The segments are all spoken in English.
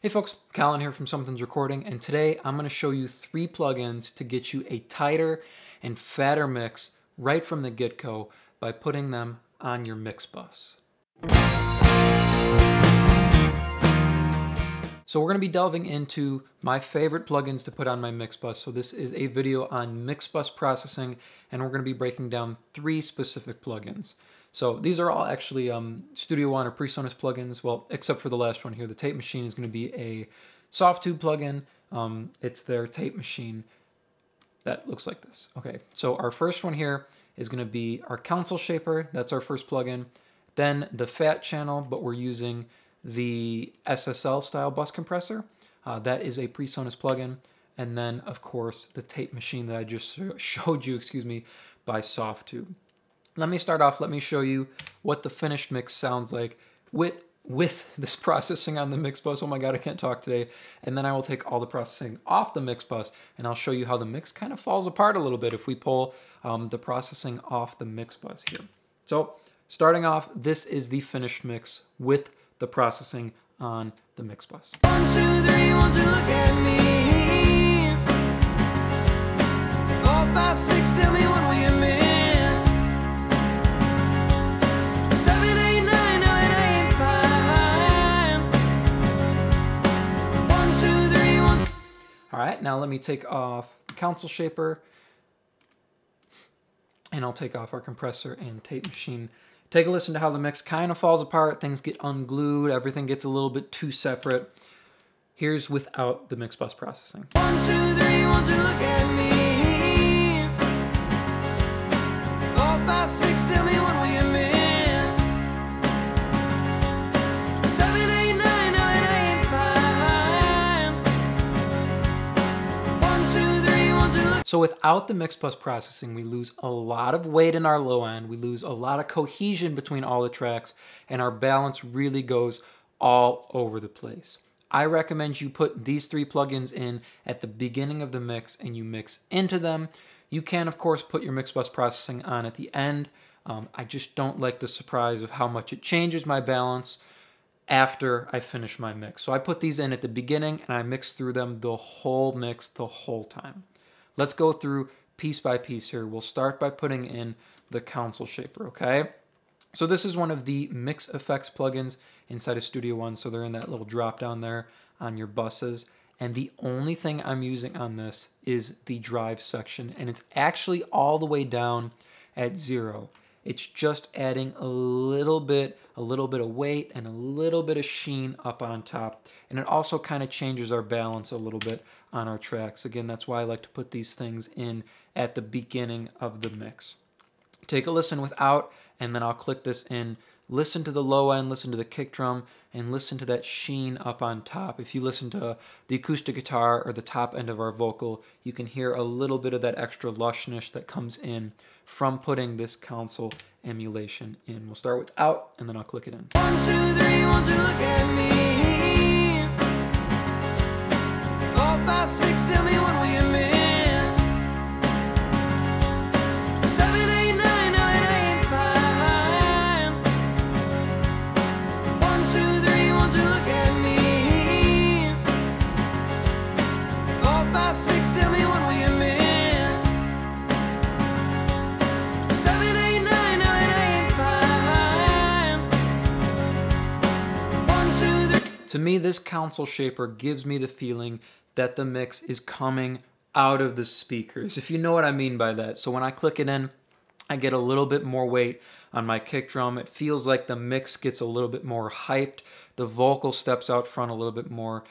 Hey folks, Colin here from Something's Recording, and today I'm going to show you 3 plugins to get you a tighter and fatter mix right from the get-go by putting them on your mix bus. So we're going to be delving into my favorite plugins to put on my mix bus. So this is a video on mix bus processing, and we're going to be breaking down 3 specific plugins. So these are all actually Studio One or PreSonus plugins, well, except for the last one here. The Tape Machine is going to be a soft tube plugin. It's their tape machine that looks like this. Okay, so our first one here is going to be our console shaper. That's our first plugin. Then the fat channel, but we're using the SSL style bus compressor. That is a PreSonus plugin. And then, of course, the tape machine that I just showed you, by soft tube. Let me start off, let me show you what the finished mix sounds like with this processing on the mix bus. Oh my God, I can't talk today. And then I will take all the processing off the mix bus and I'll show you how the mix kind of falls apart a little bit if we pull the processing off the mix bus here. So starting off, this is the finished mix with the processing on the mix bus. 1, 2, 3, want to look at me. 4, 5, 6, tell me what will you miss? All right, now let me take off the console shaper and I'll take off our compressor and tape machine. Take a listen to how the mix kind of falls apart. Things get unglued. Everything gets a little bit too separate. Here's without the mix bus processing. 1, 2, 3, want to look at me. 4, 5, 6, tell me what will you miss? 7, 8, 9, no, it ain't 5. 1, 2, 3, want to look. So without the mix bus processing, we lose a lot of weight in our low end. We lose a lot of cohesion between all the tracks, and our balance really goes all over the place. I recommend you put these 3 plugins in at the beginning of the mix and you mix into them. You can, of course, put your mix bus processing on at the end. I just don't like the surprise of how much it changes my balance after I finish my mix. So I put these in at the beginning and I mix through them the whole mix the whole time. Let's go through piece by piece here. We'll start by putting in the console shaper, okay? So this is one of the mix effects plugins inside of Studio One. So they're in that little drop down there on your buses. And the only thing I'm using on this is the drive section. And it's actually all the way down at 0. It's just adding a little bit of weight and a little bit of sheen up on top. And it also kind of changes our balance a little bit on our tracks. Again, that's why I like to put these things in at the beginning of the mix. Take a listen without, and then I'll click this in. Listen to the low end, listen to the kick drum, and listen to that sheen up on top. If you listen to the acoustic guitar or the top end of our vocal, you can hear a little bit of that extra lushness that comes in from putting this console emulation in. We'll start without, and then I'll click it in. 1, 2, 3, want to look at me. 4, 5, 6, tell me what will you miss? 7, 8, 9, no, it ain't 5. 1, 2, 3, want to look at me. 4, 5, 6, tell me what will you miss? 7, 8, 9, no, it ain't 5. 1, 2, 3. To me, this console shaper gives me the feeling that the mix is coming out of the speakers, if you know what I mean by that. So when I click it in, I get a little bit more weight on my kick drum. It feels like the mix gets a little bit more hyped. The vocal steps out front a little bit more.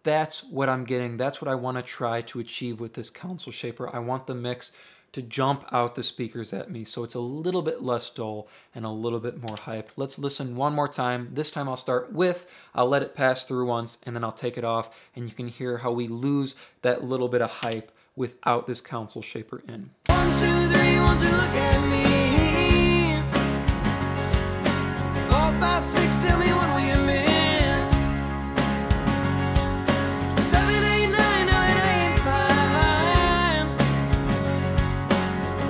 That's what I'm getting. That's what I want to try to achieve with this console shaper. I want the mix to jump out the speakers at me, so it's a little bit less dull and a little bit more hyped. Let's listen one more time. This time I'll start with, I'll let it pass through once, and then I'll take it off, and you can hear how we lose that little bit of hype without this console shaper in. 1, 2, 3, want to look at me. 4, 5, 6, tell me what will you miss? 7, 8, 9, no, it ain't 5.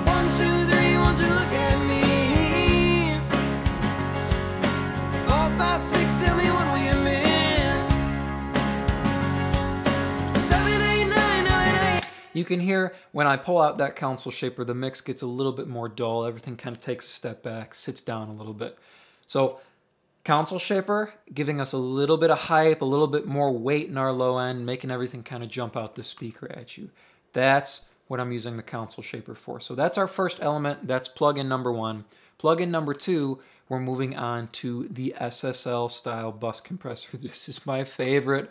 1, 2, 3, want to look at me. 4, 5, 6, tell me what will you miss? You can hear when I pull out that console shaper, the mix gets a little bit more dull. Everything kind of takes a step back, sits down a little bit. So console shaper giving us a little bit of hype, a little bit more weight in our low end, making everything kind of jump out the speaker at you. That's what I'm using the console shaper for. So that's our first element. That's plugin number 1. Plugin number 2, we're moving on to the SSL style bus compressor. This is my favorite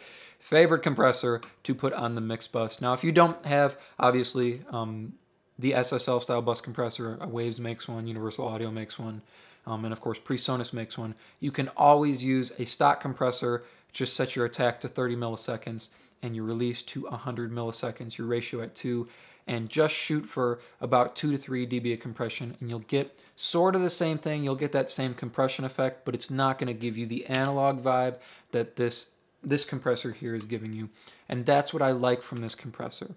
compressor to put on the mix bus. Now, if you don't have, obviously, the SSL style bus compressor, Waves makes one, Universal Audio makes one, and of course PreSonus makes one, you can always use a stock compressor. Just set your attack to 30 milliseconds and your release to 100 milliseconds, your ratio at 2, and just shoot for about 2 to 3 dB of compression, and you'll get sort of the same thing. You'll get that same compression effect, but it's not going to give you the analog vibe that this compressor here is giving you, and that's what I like from this compressor.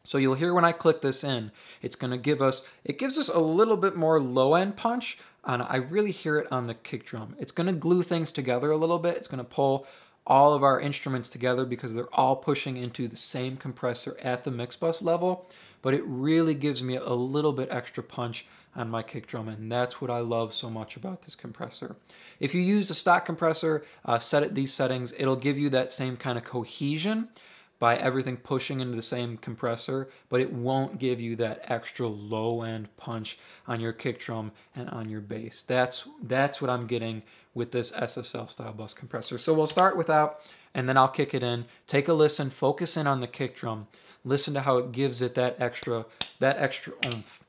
So you'll hear when I click this in, it's going to gives us a little bit more low end punch, and I really hear it on the kick drum. It's going to glue things together a little bit. It's going to pull all of our instruments together because they're all pushing into the same compressor at the mix bus level, but it really gives me a little bit extra punch on my kick drum, and that's what I love so much about this compressor. If you use a stock compressor, set at these settings, it'll give you that same kind of cohesion by everything pushing into the same compressor, but it won't give you that extra low-end punch on your kick drum and on your bass. That's what I'm getting with this SSL style bus compressor. So we'll start without, and then I'll kick it in. Take a listen, focus in on the kick drum. Listen to how it gives it that extra oomph.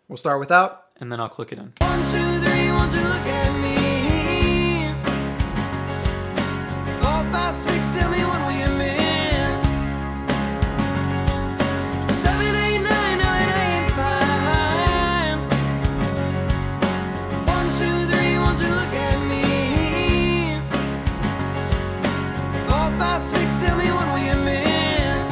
We'll start without, and then I'll click it in. 1, 2, 3, want to look at me. 4, 5, 6, tell me when will you miss? 7, 8, 9, no, it ain't fine. 1, 2, 3, want to look at me. 4, 5, 6, tell me when will you miss?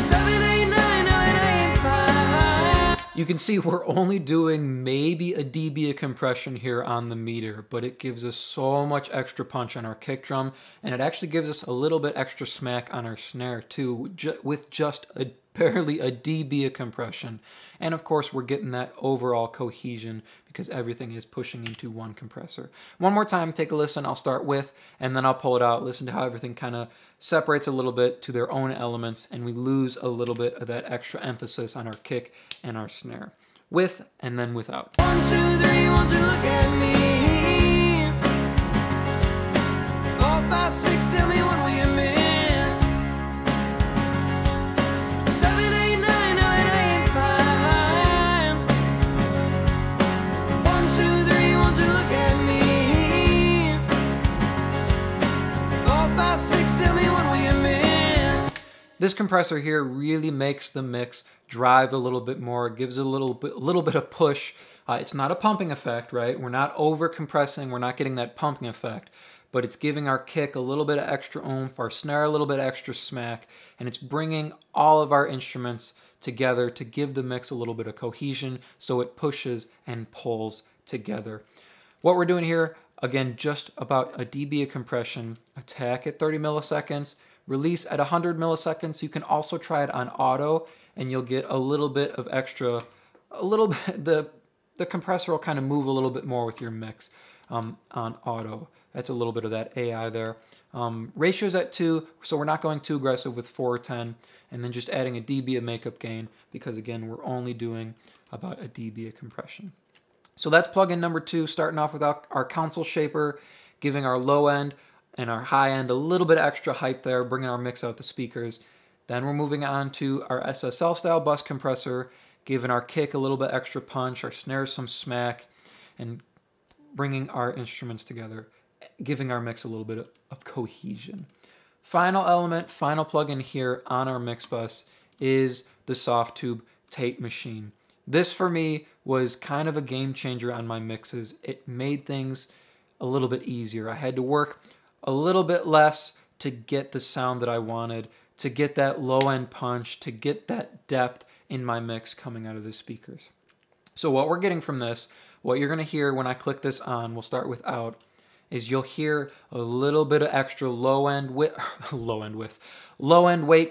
7, 8, 9, no, it ain't fine. You can see we're only doing maybe a dB of compression here on the meter, but it gives us so much extra punch on our kick drum, and it actually gives us a little bit extra smack on our snare too, with just barely a dB of compression. And of course, we're getting that overall cohesion because everything is pushing into one compressor. One more time, take a listen. I'll start with, and then I'll pull it out. Listen to how everything kind of separates a little bit to their own elements, and we lose a little bit of that extra emphasis on our kick and our snare. With, and then without. 1, 2, 3, want to look at me. 4, 5, 6, tell me when will you miss? 7, 8, 9, no, it ain't fine. 1, 2, 3, want to look at me. 4, 5, 6, tell me when will you miss? This compressor here really makes the mix drive a little bit more, gives it a little bit of push. It's not a pumping effect, right? We're not over compressing, we're not getting that pumping effect, but it's giving our kick a little bit of extra oomph, our snare a little bit extra smack, and it's bringing all of our instruments together to give the mix a little bit of cohesion so it pushes and pulls together. What we're doing here, again, just about a dB of compression, attack at 30 milliseconds, release at 100 milliseconds. You can also try it on auto, and you'll get a little bit of extra, the compressor will kind of move a little bit more with your mix on auto. That's a little bit of that AI there. Ratio's at 2, so we're not going too aggressive with 4 or 10, and then just adding a dB of makeup gain, because again, we're only doing about a dB of compression. So that's plugin number 2, starting off with our console shaper, giving our low end and our high end a little bit extra hype there, bringing our mix out the speakers. Then we're moving on to our SSL style bus compressor, giving our kick a little bit extra punch, our snare some smack, and bringing our instruments together, giving our mix a little bit of cohesion. Final element, final plugin here on our mix bus is the soft tube tape machine. This for me was kind of a game changer on my mixes. It made things a little bit easier. I had to work a little bit less to get the sound that I wanted, to get that low end punch, to get that depth in my mix coming out of the speakers. So what we're getting from this, what you're going to hear when I click this on, we'll start with out, is you'll hear a little bit of extra low end weight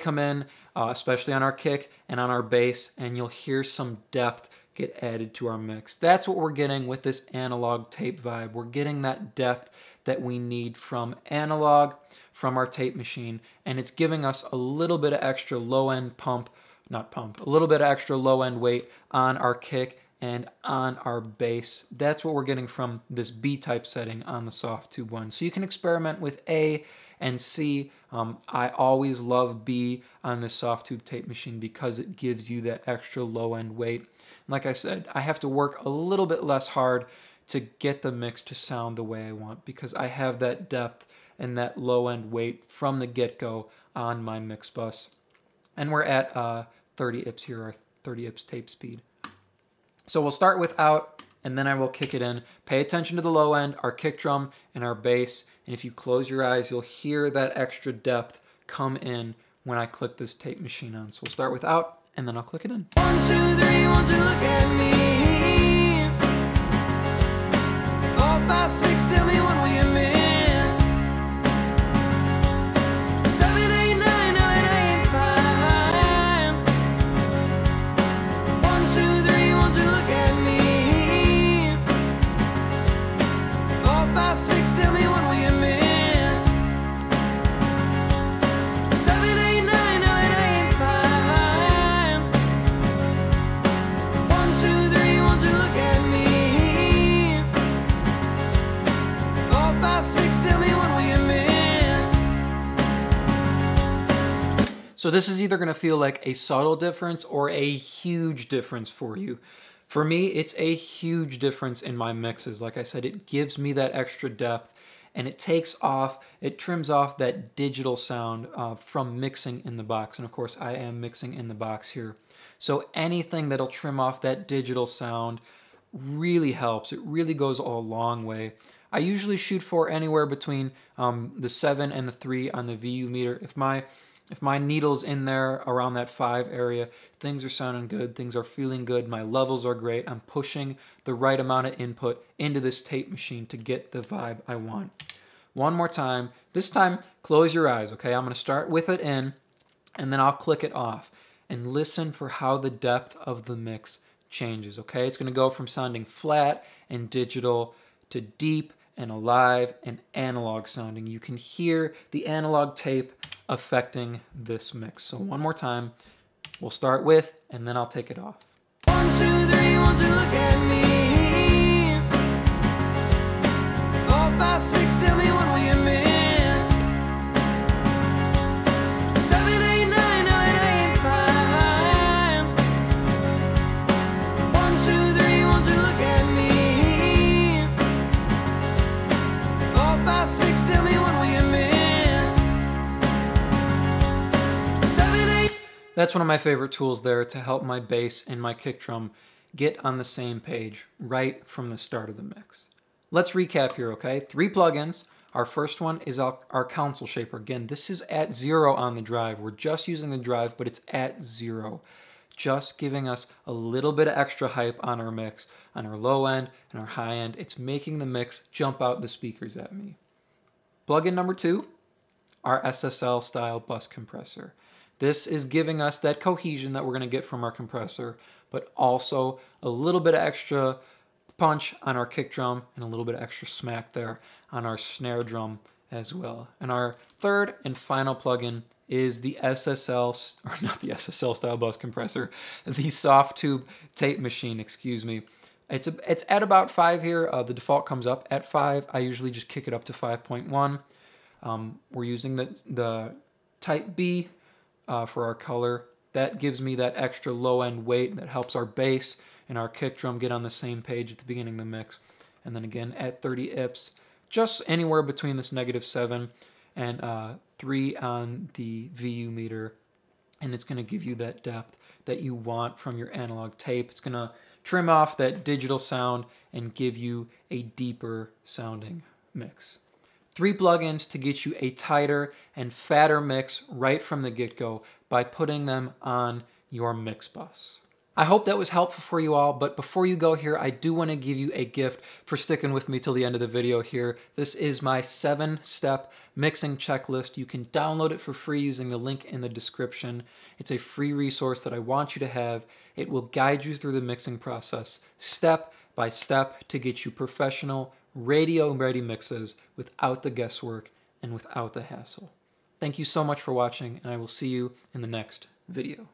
come in, especially on our kick and on our bass, and you'll hear some depth get added to our mix. That's what we're getting with this analog tape vibe. We're getting that depth that we need from analog, from our tape machine, and it's giving us a little bit of extra low end a little bit of extra low end weight on our kick and on our bass. That's what we're getting from this B type setting on the soft tube one. So you can experiment with A and C. I always love B on this soft tube tape machine because it gives you that extra low end weight. Like I said, I have to work a little bit less hard to get the mix to sound the way I want because I have that depth and that low end weight from the get-go on my mix bus. And we're at 30 IPS here, our 30 IPS tape speed. So we'll start with out, and then I will kick it in. Pay attention to the low end, our kick drum, and our bass. And if you close your eyes, you'll hear that extra depth come in when I click this tape machine on. So we'll start with out, and then I'll click it in. 1, 2, 3, won't you look at me? 4, 5, 6, tell me when will you miss? 7, 8, 9, no, it ain't fine. 1, 2, 3, won't you look at me? 4, 5, 6, tell me when will you miss? 7, 8, 9, no, it ain't fine. 1, 2, 3, won't you look at me? 4, 5, 6, tell me when will you miss? So this is either going to feel like a subtle difference or a huge difference for you. For me, it's a huge difference in my mixes. Like I said, it gives me that extra depth and it trims off that digital sound from mixing in the box. And of course, I am mixing in the box here. So anything that'll trim off that digital sound really helps. It really goes a long way. I usually shoot for anywhere between the 7 and the 3 on the VU meter. If my needle's in there around that 5 area, things are sounding good, things are feeling good, my levels are great, I'm pushing the right amount of input into this tape machine to get the vibe I want. One more time. This time, close your eyes, okay? I'm going to start with it in, and then I'll click it off. And listen for how the depth of the mix changes, okay? It's going to go from sounding flat and digital to deep and alive and analog sounding. You can hear the analog tape affecting this mix. So one more time, we'll start with, and then I'll take it off. 1, 2, 3, won't you look at me? 4, 5, 6, tell me when will you miss? 7, 8, 9, no, it ain't fine. 1, 2, 3, won't you look at me? 4, 5, 6, tell me when will you miss? 7, 8. That's one of my favorite tools there to help my bass and my kick drum get on the same page right from the start of the mix. Let's recap here, okay? 3 plugins. Our first one is our console shaper. Again, this is at 0 on the drive. We're just using the drive, but it's at 0. Just giving us a little bit of extra hype on our mix, on our low end and our high end. It's making the mix jump out the speakers at me. Plugin number 2, our SSL style bus compressor. This is giving us that cohesion that we're going to get from our compressor, but also a little bit of extra punch on our kick drum and a little bit of extra smack there on our snare drum as well. And our third and final plugin is the SSL, or not the SSL style bus compressor, the soft tube tape machine, excuse me. It's at about 5 here. The default comes up at 5. I usually just kick it up to 5.1. We're using the type B for our color. That gives me that extra low end weight that helps our bass and our kick drum get on the same page at the beginning of the mix. And then again at 30 IPS, just anywhere between this -7 and 3 on the VU meter. And it's going to give you that depth that you want from your analog tape. It's going to trim off that digital sound and give you a deeper sounding mix. 3 plugins to get you a tighter and fatter mix right from the get-go by putting them on your mix bus. I hope that was helpful for you all, but before you go here, I do want to give you a gift for sticking with me till the end of the video here. This is my 7-step mixing checklist. You can download it for free using the link in the description. It's a free resource that I want you to have. It will guide you through the mixing process, step by step, to get you professional, radio-ready mixes without the guesswork and without the hassle. Thank you so much for watching, and I will see you in the next video.